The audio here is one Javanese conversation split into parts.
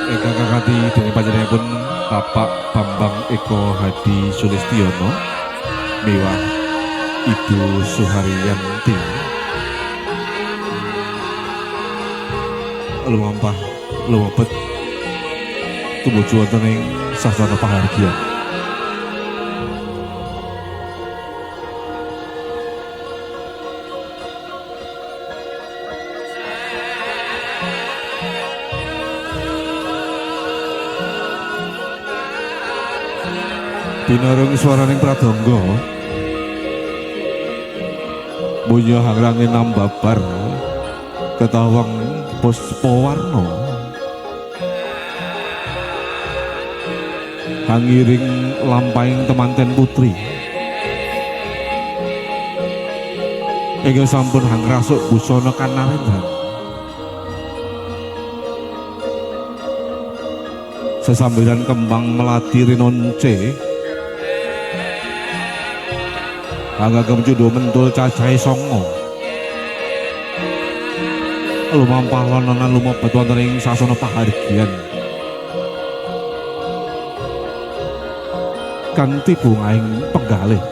Ingkang kakati dening panjenenganipun Bapak Bambang Eko Hadi Sulistiono miwah Ibu Suharyanti lumampah lumebet tumuju wonten ing sasana pahargyan. Binareng swaraning pradangga munya hangrangin nambabar ketawang puspawarna hangiring lampahing temanten putri ingkang sampun hangrasuk busana kanarendran sesambilan kembang melati rinonce Agak jodoh mentul cacai songo lumampah lononan lumebet wonten ing sasana pahargyan kanthi bungaing penggalih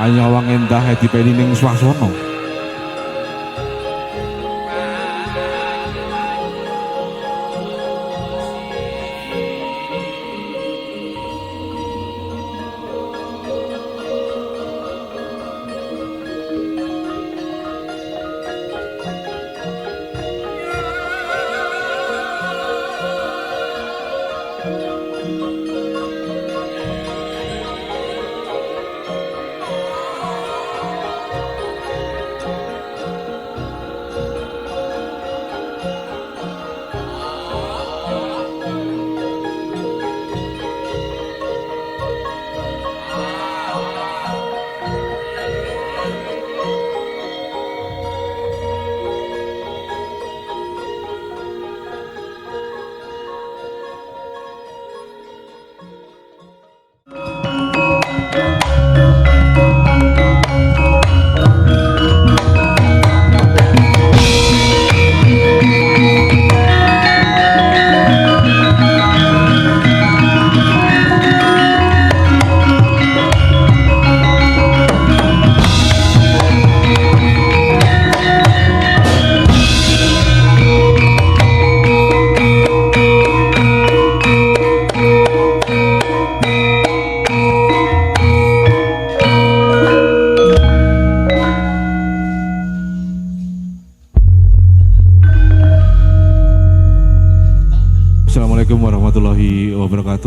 anyawang endah dipeni ning swasana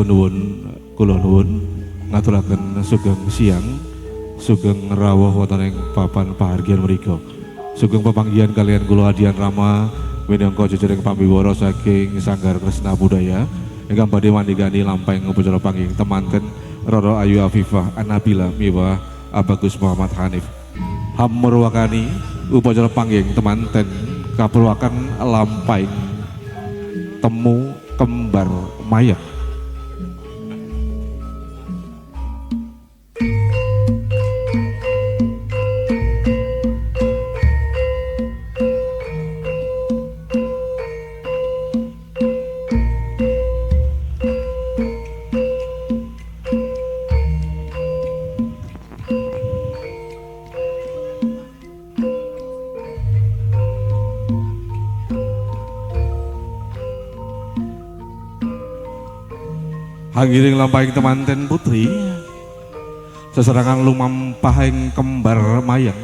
nuwun kula nuwun ngaturaken sugeng siang sugeng rawuh wonten ing papan pahargyan mriku sugeng pepanggihan kalian kula Adian Rama minangka jajaring pambiwara saking Sanggar Kresna Budaya ingkang badhe mandigani lampahing upacara panggih temanten Roro Ayu Afifah Anabila miwah Abagus Muhammad Hanif hamurwakani upacara panggih temanten kapurwakan lampahing temu kembar mayang Hangiring lampahing temanten putri seserangan lumampahing kembar mayang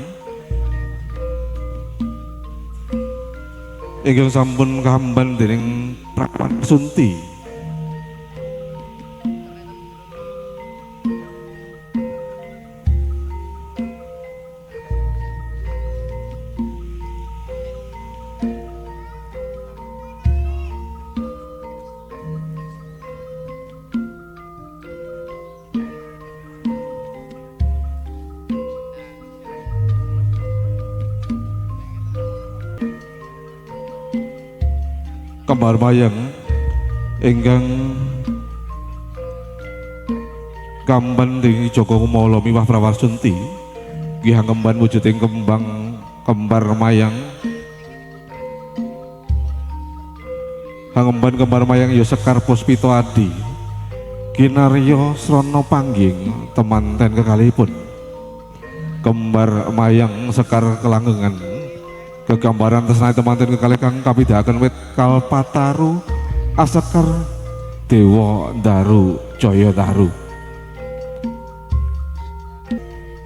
ingkang sampun kahamban dening Prawan Sunti kembar mayang ingkang kamban dening Joko Kumala miwah Prawarsunti Nggih kemban wujuding kembang kembar mayang. Hangemban kembar mayang ya Sekar Puspito Adi. Kinarya srana pangging temanten kekalihipun. Kembar mayang Sekar Kelanggengan. Kegambaran tresnani temanten kekalih kang kapidahaken wit Kalpataru Asekar Dewa Daru Jaya Daru.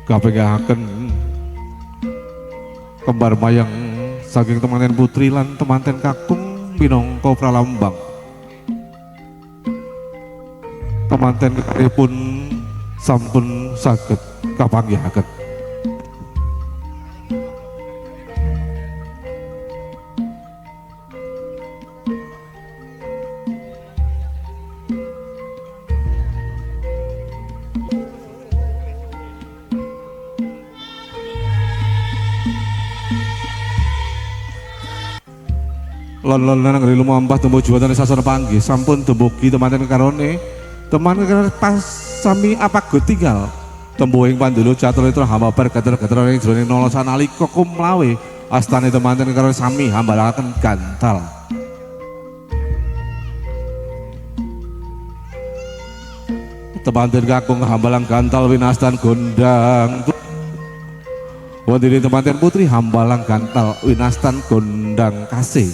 Kapengahaken kembar mayang saking temanten putri lan temanten kakung minangka pralambang temanten kekalihipun sampun saged kapanggihaken. Lon-lon nang ngri lumampah tumbuh juwatan sasana panggih sampun dumugi temanten karone teman pas sami apa go tinggal tembuhing pandulu catur itu hamba bergeter-geter ing jroning nala sanalika kumlawe astane temanten karone sami hambalaken gantal. Temanten kakung hambalang gantal winastan gondang. Wonten temanten putri hambalang gantal winastan gondang kasih.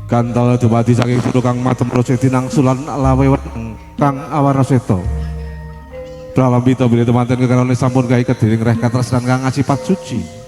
Gantal dumadi saking kang matem prosesi nangsulan lawewan kang awarna seta. Pralambita bilih temanten kekarone sampun kaiket dening reh katresnan kang asipat suci.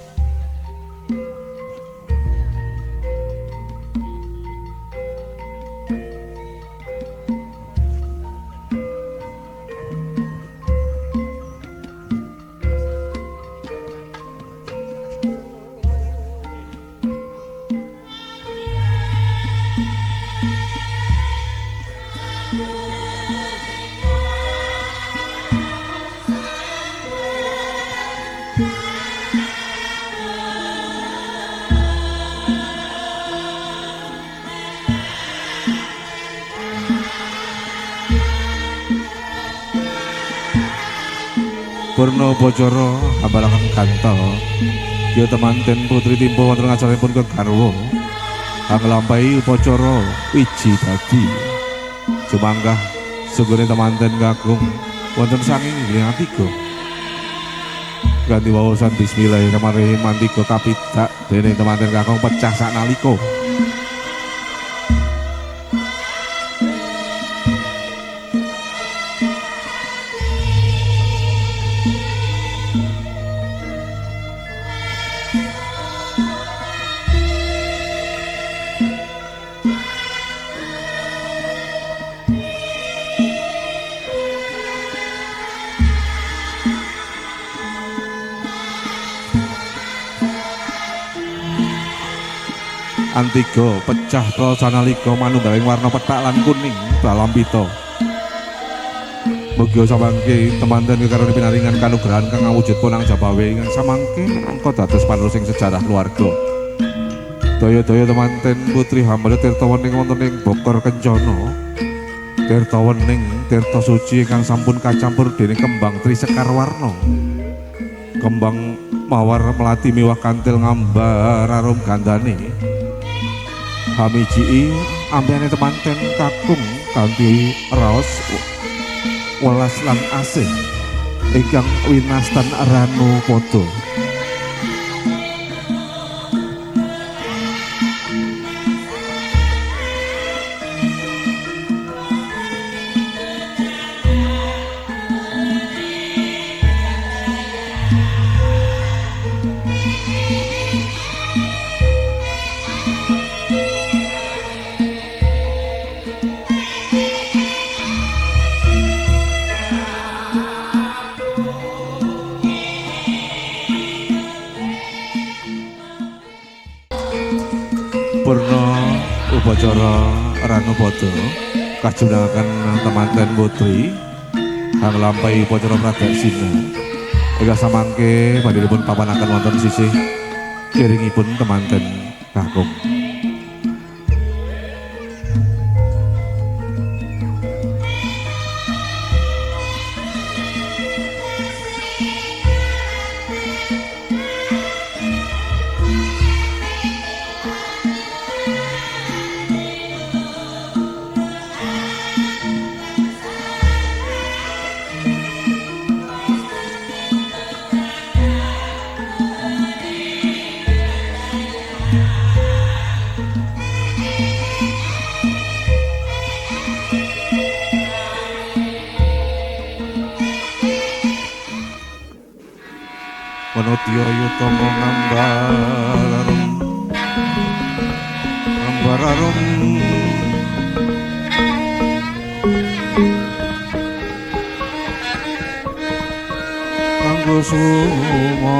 Purna Bocoro hambalaken gantal ya temanten putri timpo wonten ngacaranipun kegarwa kang nglampahi upacara wiji dadi jumanggah sugene temanten kakung wonten sanging inggih atiga kanthi wawasan bismillahirrahmanirrahim mantiga kapidak dening temanten kakung pecah saknalika. Antiga pecah prasanalika manunggaling warna pethak lan kuning pralambita. Mugi samangke temanten kekarone pinaringan kanugrahan kang awujud punang jabawe ingkang samangke mengko dados panerusing sejarah keluarga. Daya-daya temanten putri hamba tirta wening wonten ing Bokor Kencana. Tirta wening tirta suci ingkang sampun kacampur dening kembang tri sekar warna. Kembang mawar melati miwah kantil ngambar arum gandane. Hamiji ambene temanten kakung kanthi raos welas lan asih ingkang winastan Ranu Pada. Purna upacara Ranu Pada kajunangaken temanten putri kang nglampahi upacara pradaksina ingkang samangke badhepun papanaken wonten sisih kiringipun temanten kakung. Manutya yutama ngambararum ngambararum kanggo sumo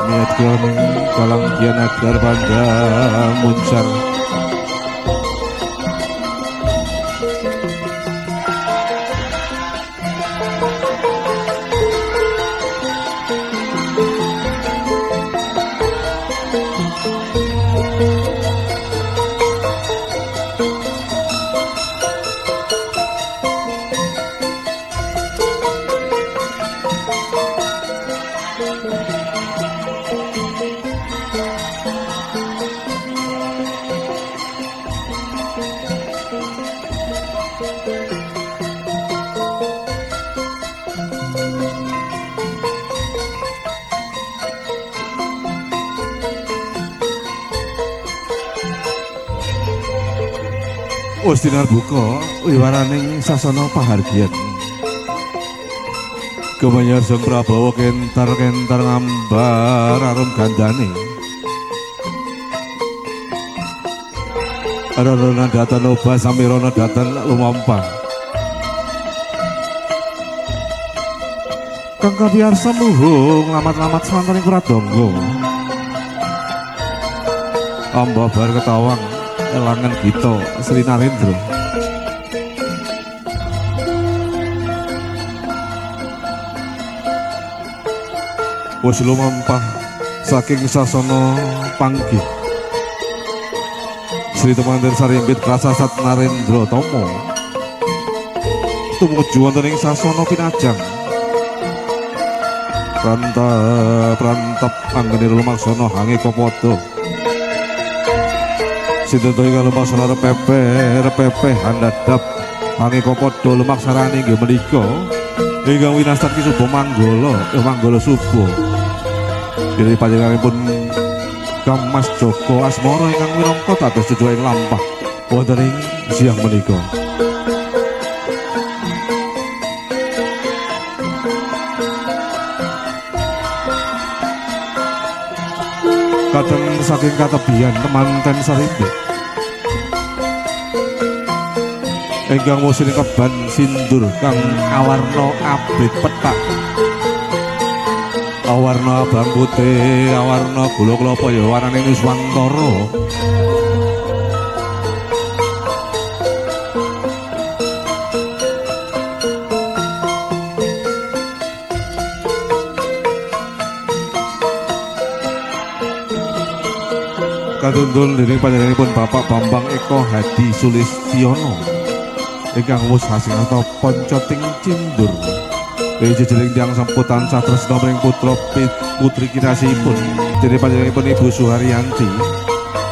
niat kianing kalang kian agar bangga muncar wis dinar buka wiwaraning sasana pahargyan Kemenyar Sang Prabawa kentar-kentar ngambar arum gandane Rana datan obah samirana datan lumampah Kang kabiyarsa muhung lamat-lamat semantaning pradangga amba bar ketawang elangan kita Sri Narendra wis lumampah saking sasana panggih Sri Temanten Sarimbit Prasasat Narendra Tama tumuju wonten ing sasana pinajang prantap anggene lumaksana hange kapada Sinten ingkang lumaksana repepe handadap hange kapada lumaksarane inggih menika ingkang winastan Ki Suba Manggala Suba diri panjenenganipun Kang Mas Joko Asmara ingkang minangka dados cucu ing lampah wonten ing siang menika kadang saking katebian temanten Sarimbit ingkang musin keban sindur kang awarna abrit petak awarna abang putih awarna gula klapa ya warnane nuswantara katundul dening panjenenganipun Bapak Bambang Eko Hadi Sulistiono ingkang wus hasingata Pancating Cindur jejeling tiyang samputan satresna mring putra putri kinasihipun dening panjenenganipun Ibu Suharyanti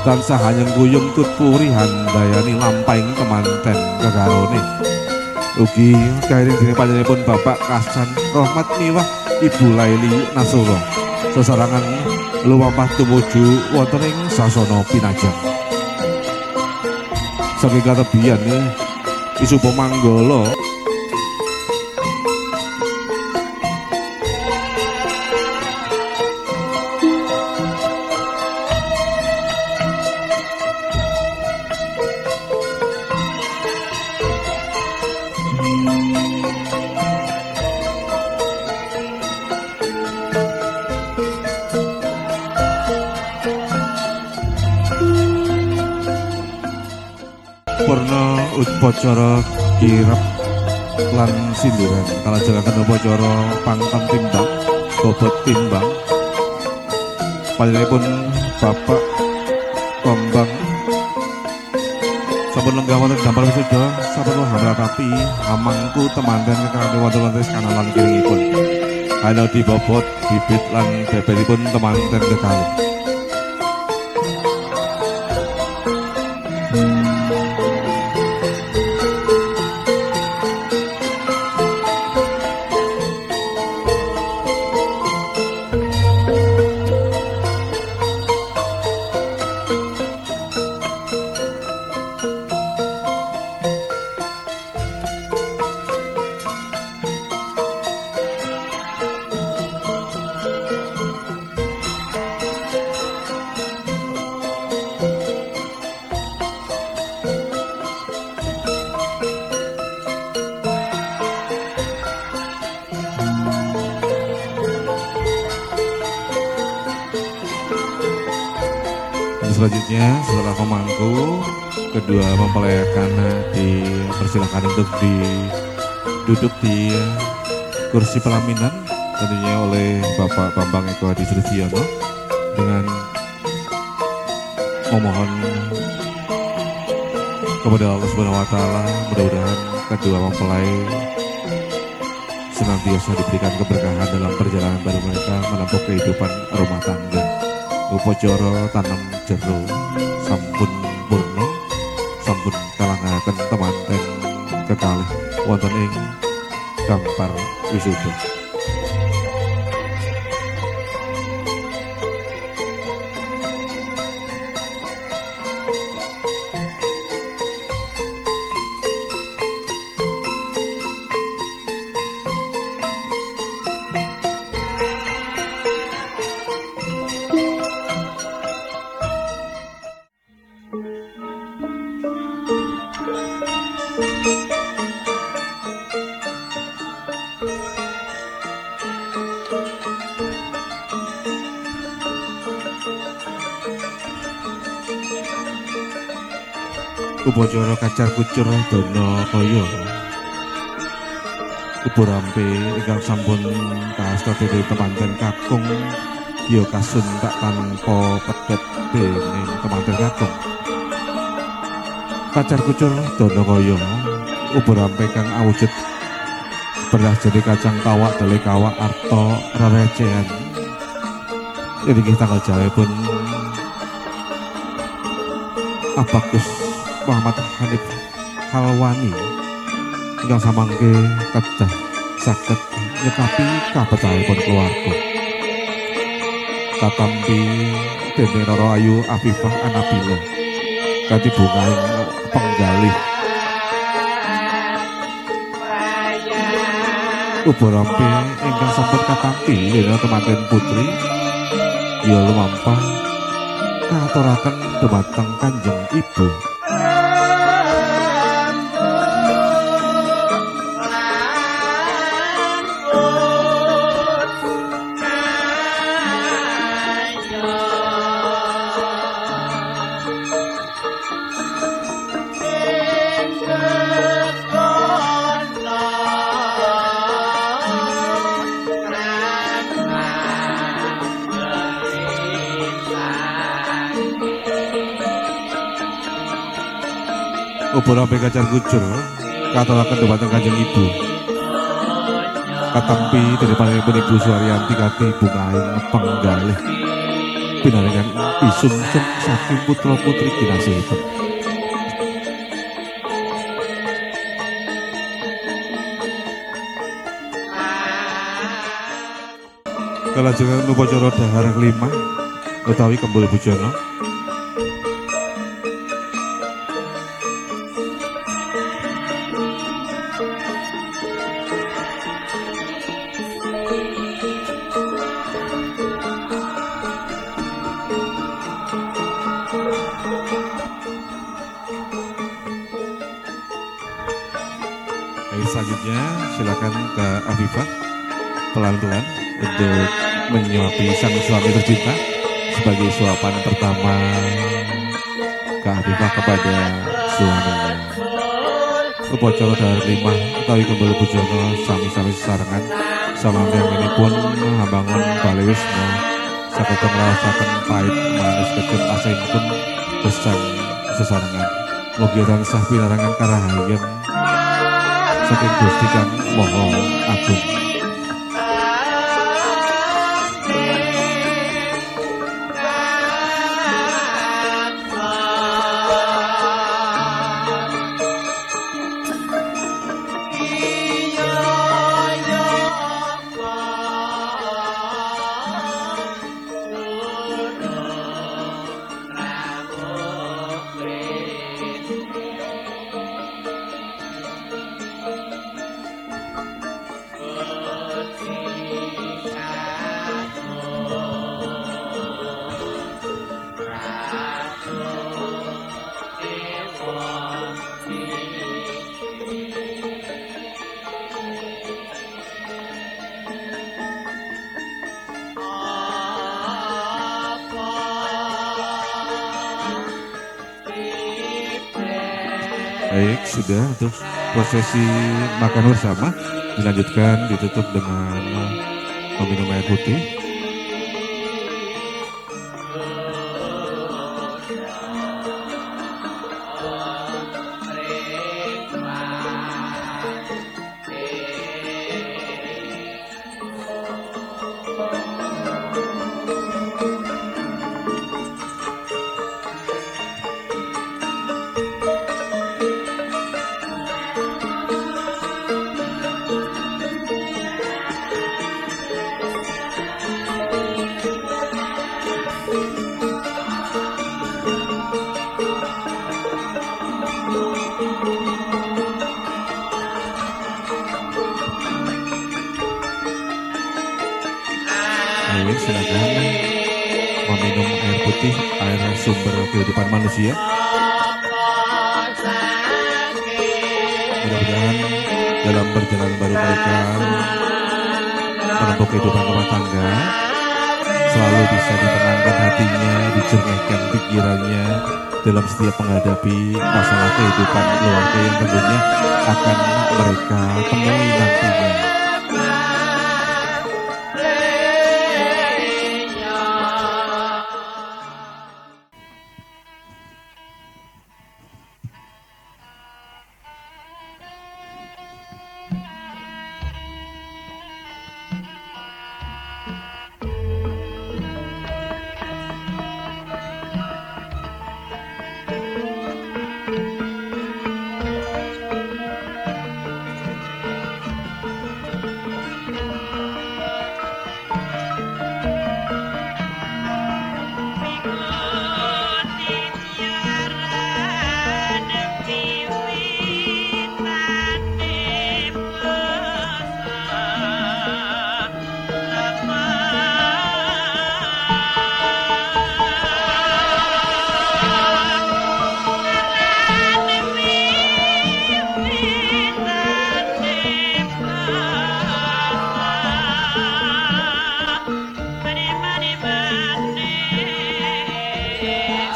tansah hanyeng kuyung tutpuri handayani lampahing kemanten kekarone ugi kairing dening panjenenganipun Bapak Kasan Rahmat Miwah Ibu Laili Nasura sesarangan lumampah tumuju wonten ing sasana pinajang saking katebian Ki Suba Manggala purna upacara kirap lan sindiran kalajengaken upacara pangkon timbang bobot timbang panjenenganipun Bapak Bambang sampun lenggah wonten dampar wisuda sampun hamratapi amangku temanten kekalih wonten kanalan kiringipun ana dibobot bibit lan bebelipun temanten kekalih. Selanjutnya setelah pemangku kedua mempelai akan dipersilakan untuk duduk di kursi pelaminan tentunya oleh Bapak Bambang Eko Hadi Sristiono dengan memohon kepada Allah Subhanahu wa taala mudah-mudahan kedua mempelai senantiasa diberikan keberkahan dalam perjalanan baru mereka menempuh kehidupan rumah tangga. Upacara tanam jero sampun purna sampun kalangaken temanten kekalih wonten ing dampar wisuda. Upacara kacar kucur dana kaya Ubo rampe ingkang sampun kaasta dene temanten kakung ya kasuntak tanpa pedhet dening temanten kakung. Kacar kucur dana kaya ubo rampe kang awujud beras jadi kacang kawak dele kawak arta rerecehan. Inggih tanggal jawe pun Abagus Muhammad Hanif Halwani ingkang samangke kedah saged nyekapi kabetahipun keluarga. Katampi dening Rara Ayu Afifah Anabila kanthi bungaing penggalih ubo rampe ingkang sampun katampi dening temanten putri ya lumampah katuraken dhumateng Kanjeng Ibu. Ubo rampe kacar kucur katuraken dhumateng Kanjeng Ibu. Katampi dening panjenenganipun Ibu Suwaryanti kanthi bungaing penggalih pinaringan isungsung saking putra putri kinasihipun. Kalajengan upacara dahar kelima utawi kembul bujana. Selanjutnya silakan Kak Afifah pelan-pelan untuk menyuapi sang suami tercinta sebagai suapan pertama Kak Afifah kepada suaminya. Upacara dahar lima utawi kembul bujana sami-sami sesarengan salamyang ini pun hambangun Bali Wisnu saged ngraosaken pahit manis kecil asingipun gesang sesarengan. Mugi tansah pinarangan karahayan saking Gusti Kang Maha Agung. Baik, sudah untuk prosesi makan bersama dilanjutkan ditutup dengan meminum air putih. Ayo silakan meminum air putih, air sumber kehidupan manusia. Mudah-mudahan dalam perjalanan baru mereka menempuh kehidupan rumah tangga selalu bisa ditenangkan hatinya, dicernihkan pikirannya dalam setiap menghadapi masalah kehidupan keluarga yang tentunya akan mereka temui nantinya.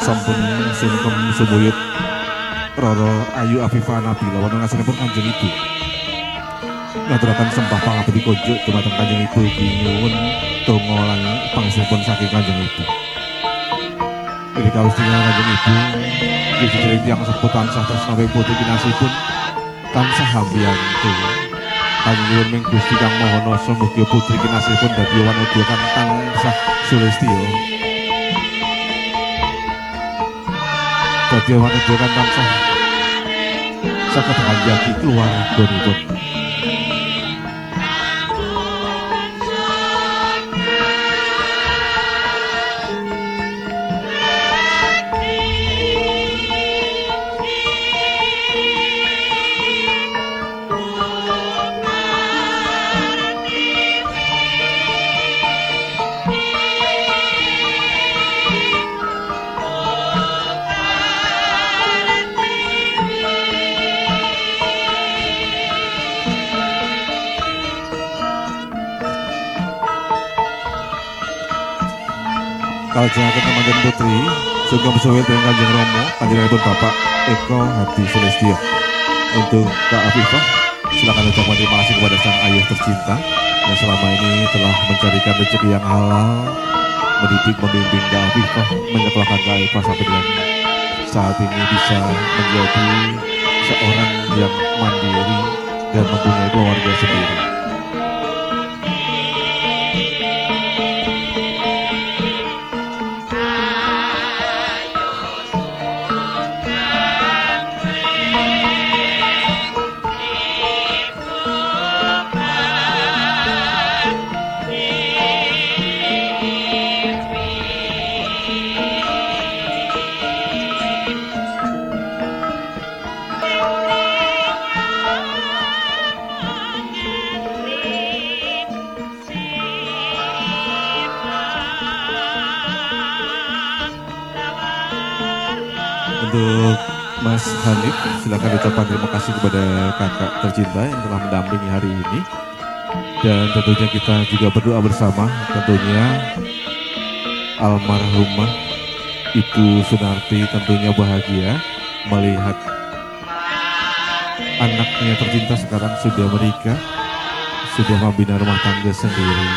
Sampun sungkem sumuyut Roro Ayu Afifah Nabila wonten ngasanipun Kanjeng Ibu. Ngaturaken sembah pangabdi konjuk dumateng Kanjeng Ibu nyuwun donga lan pangestunipun saking Kanjeng Ibu. Ing kawustuhan Kanjeng Ibu, nggih tiyang sepuh tansah tresna putri kinasihipun tansah hambiyantu. Panjenengan ming Gusti Kang Maha Nasa mugi putri kinasihipun dadi wanodya kang tansah sulistya. Dadi wanita kan tansah saged manjagi keluarganipun. Kalajengaken Kanjeng Putri sugeng suwil dengan Kanjeng Rama, kanjenipun Bapak Eko Hadi Sulistyo. Untuk Kak Afifah, silakan ucapkan terima kasih kepada sang ayah tercinta yang selama ini telah mencarikan rezeki yang halal mendidik, membimbing Kak Afifah, menyekolahkan Kak Afifah sampai dengan saat ini bisa menjadi seorang yang mandiri dan mempunyai keluarga sendiri. Untuk Mas Hanif, silakan ucapkan terima kasih kepada kakak tercinta yang telah mendampingi hari ini. Dan tentunya kita juga berdoa bersama, tentunya almarhumah Ibu Sunarti tentunya bahagia melihat anaknya tercinta sekarang sudah menikah, sudah membina rumah tangga sendiri.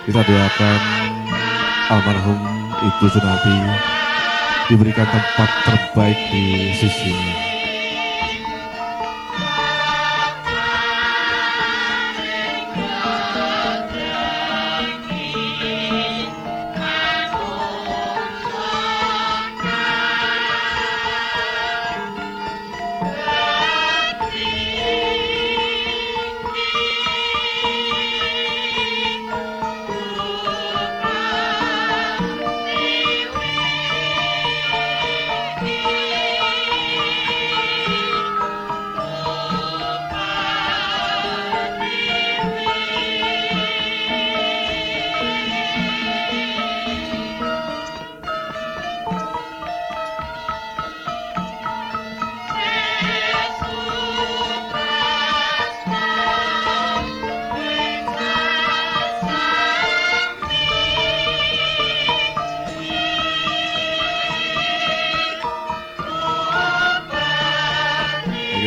Kita doakan almarhum Ibu Sunarti diberikan tempat terbaik di sisinya.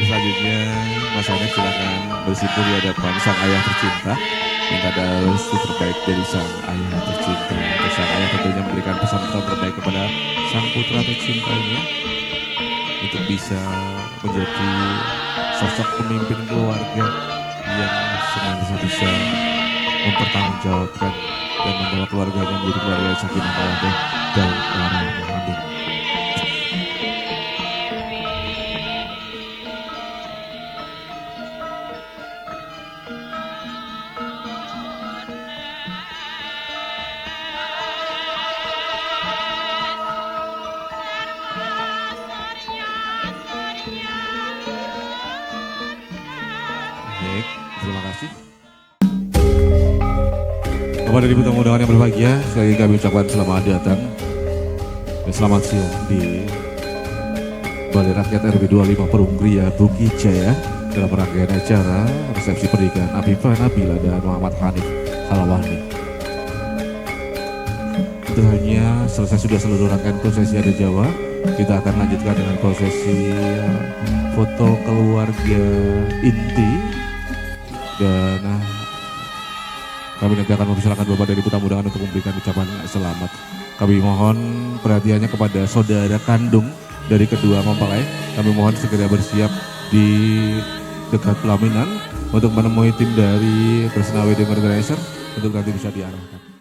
Selanjutnya Mas Hanif silakan bersimpul di hadapan sang ayah tercinta. Minta restu terbaik dari sang ayah tercinta. Untuk sang ayah tentunya memberikan pesan-pesan terbaik kepada sang putra tercintanya untuk bisa menjadi sosok pemimpin keluarga yang senantiasa bisa mempertanggungjawabkan dan membawa keluarganya menjadi keluarga yang sakinah mawaddah dan warahmah. Amin. Baik, terima kasih. Kepada ibu tamu undangan yang berbahagia, sekali lagi kami ucapkan selamat datang dan selamat siang di Balai Rakyat RW 25 Perungkria Bukit Jaya dalam rangkaian acara resepsi pernikahan Afifah Nabila dan Muhammad Hanif Halawani. Itu hanya selesai sudah seluruh rangkaian prosesi adat Jawa. Kita akan lanjutkan dengan prosesi foto keluarga inti. Dan kami nanti akan mempersilakan Bapak dan Ibu tamu undangan untuk memberikan ucapan selamat. Kami mohon perhatiannya kepada saudara kandung dari kedua mempelai. Kami mohon segera bersiap di dekat pelaminan untuk menemui tim dari Kresna Wedding Organizer untuk nanti bisa diarahkan.